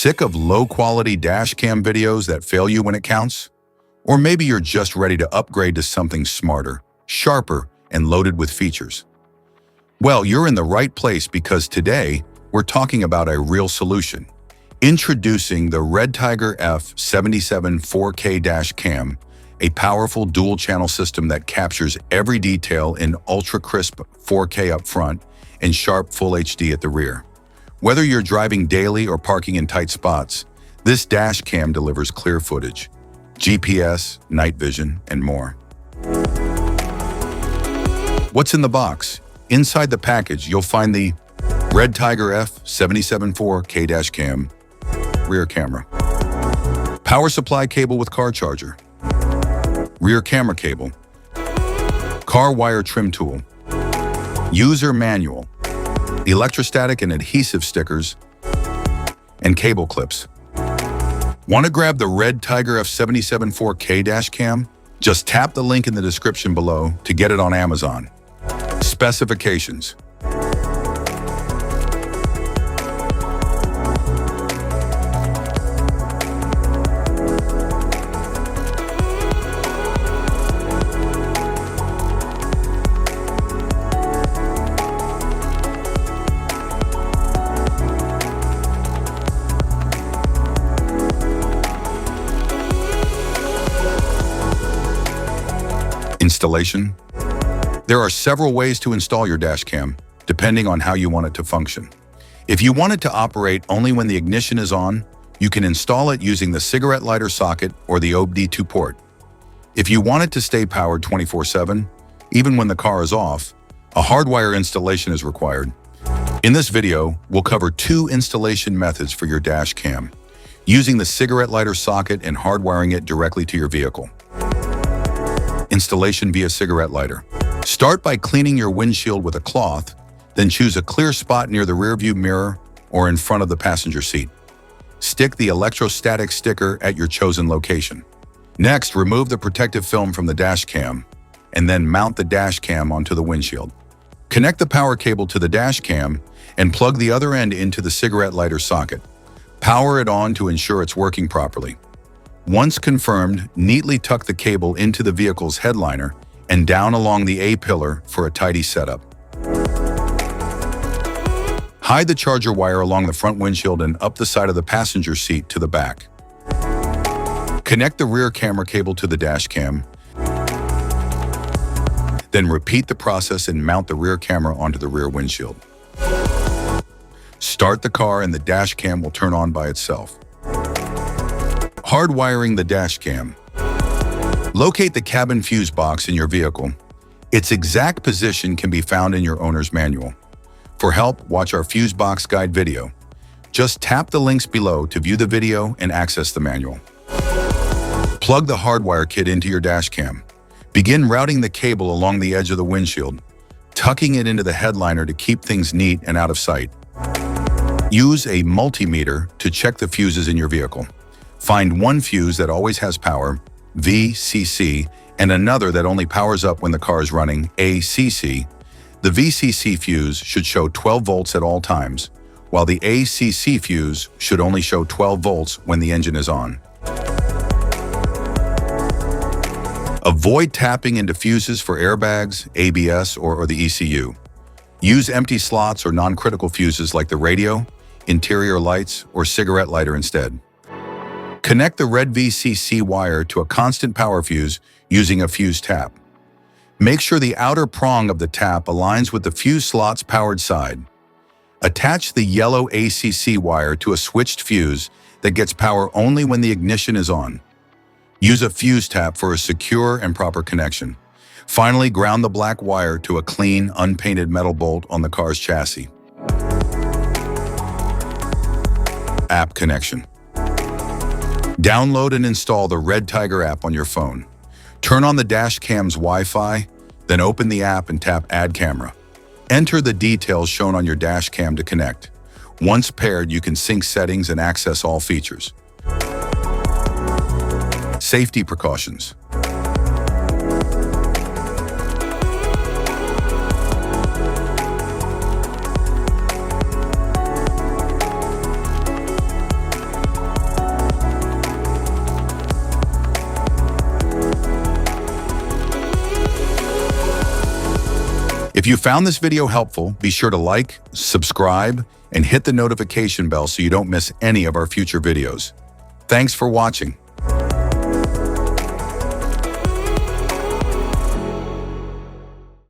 Sick of low-quality dash cam videos that fail you when it counts? Or maybe you're just ready to upgrade to something smarter, sharper, and loaded with features. Well, you're in the right place because today we're talking about a real solution. Introducing the REDTIGER F77 4K dash cam, a powerful dual-channel system that captures every detail in ultra-crisp 4K up front and sharp Full HD at the rear. Whether you're driving daily or parking in tight spots, this dash cam delivers clear footage, GPS, night vision, and more. What's in the box? Inside the package, you'll find the REDTIGER F77 4K dash cam, rear camera, power supply cable with car charger, rear camera cable, car wire trim tool, user manual, electrostatic and adhesive stickers, and cable clips. Want to grab the REDTIGER F77 4K dash cam? Just tap the link in the description below to get it on Amazon. Specifications. Installation. There are several ways to install your dash cam, depending on how you want it to function. If you want it to operate only when the ignition is on, you can install it using the cigarette lighter socket or the OBD2 port. If you want it to stay powered 24/7, even when the car is off, a hardwire installation is required. In this video, we'll cover two installation methods for your dash cam, using the cigarette lighter socket and hardwiring it directly to your vehicle. Installation via cigarette lighter. Start by cleaning your windshield with a cloth, then choose a clear spot near the rearview mirror or in front of the passenger seat. Stick the electrostatic sticker at your chosen location. Next, remove the protective film from the dash cam, and then mount the dash cam onto the windshield. Connect the power cable to the dash cam and plug the other end into the cigarette lighter socket. Power it on to ensure it's working properly. Once confirmed, neatly tuck the cable into the vehicle's headliner and down along the A-pillar for a tidy setup. Hide the charger wire along the front windshield and up the side of the passenger seat to the back. Connect the rear camera cable to the dash cam. Then repeat the process and mount the rear camera onto the rear windshield. Start the car and the dash cam will turn on by itself. Hardwiring the dash cam. Locate the cabin fuse box in your vehicle. Its exact position can be found in your owner's manual. For help, watch our fuse box guide video. Just tap the links below to view the video and access the manual. Plug the hardwire kit into your dash cam. Begin routing the cable along the edge of the windshield, tucking it into the headliner to keep things neat and out of sight. Use a multimeter to check the fuses in your vehicle. Find one fuse that always has power, VCC, and another that only powers up when the car is running, ACC. The VCC fuse should show 12 volts at all times, while the ACC fuse should only show 12 volts when the engine is on. Avoid tapping into fuses for airbags, ABS, or the ECU. Use empty slots or non-critical fuses like the radio, interior lights, or cigarette lighter instead. Connect the red VCC wire to a constant power fuse using a fuse tap. Make sure the outer prong of the tap aligns with the fuse slot's powered side. Attach the yellow ACC wire to a switched fuse that gets power only when the ignition is on. Use a fuse tap for a secure and proper connection. Finally, ground the black wire to a clean, unpainted metal bolt on the car's chassis. App connection. Download and install the REDTIGER app on your phone. Turn on the dash cam's Wi-Fi, then open the app and tap Add Camera. Enter the details shown on your dash cam to connect. Once paired, you can sync settings and access all features. Safety precautions. If you found this video helpful, be sure to like, subscribe, and hit the notification bell so you don't miss any of our future videos. Thanks for watching.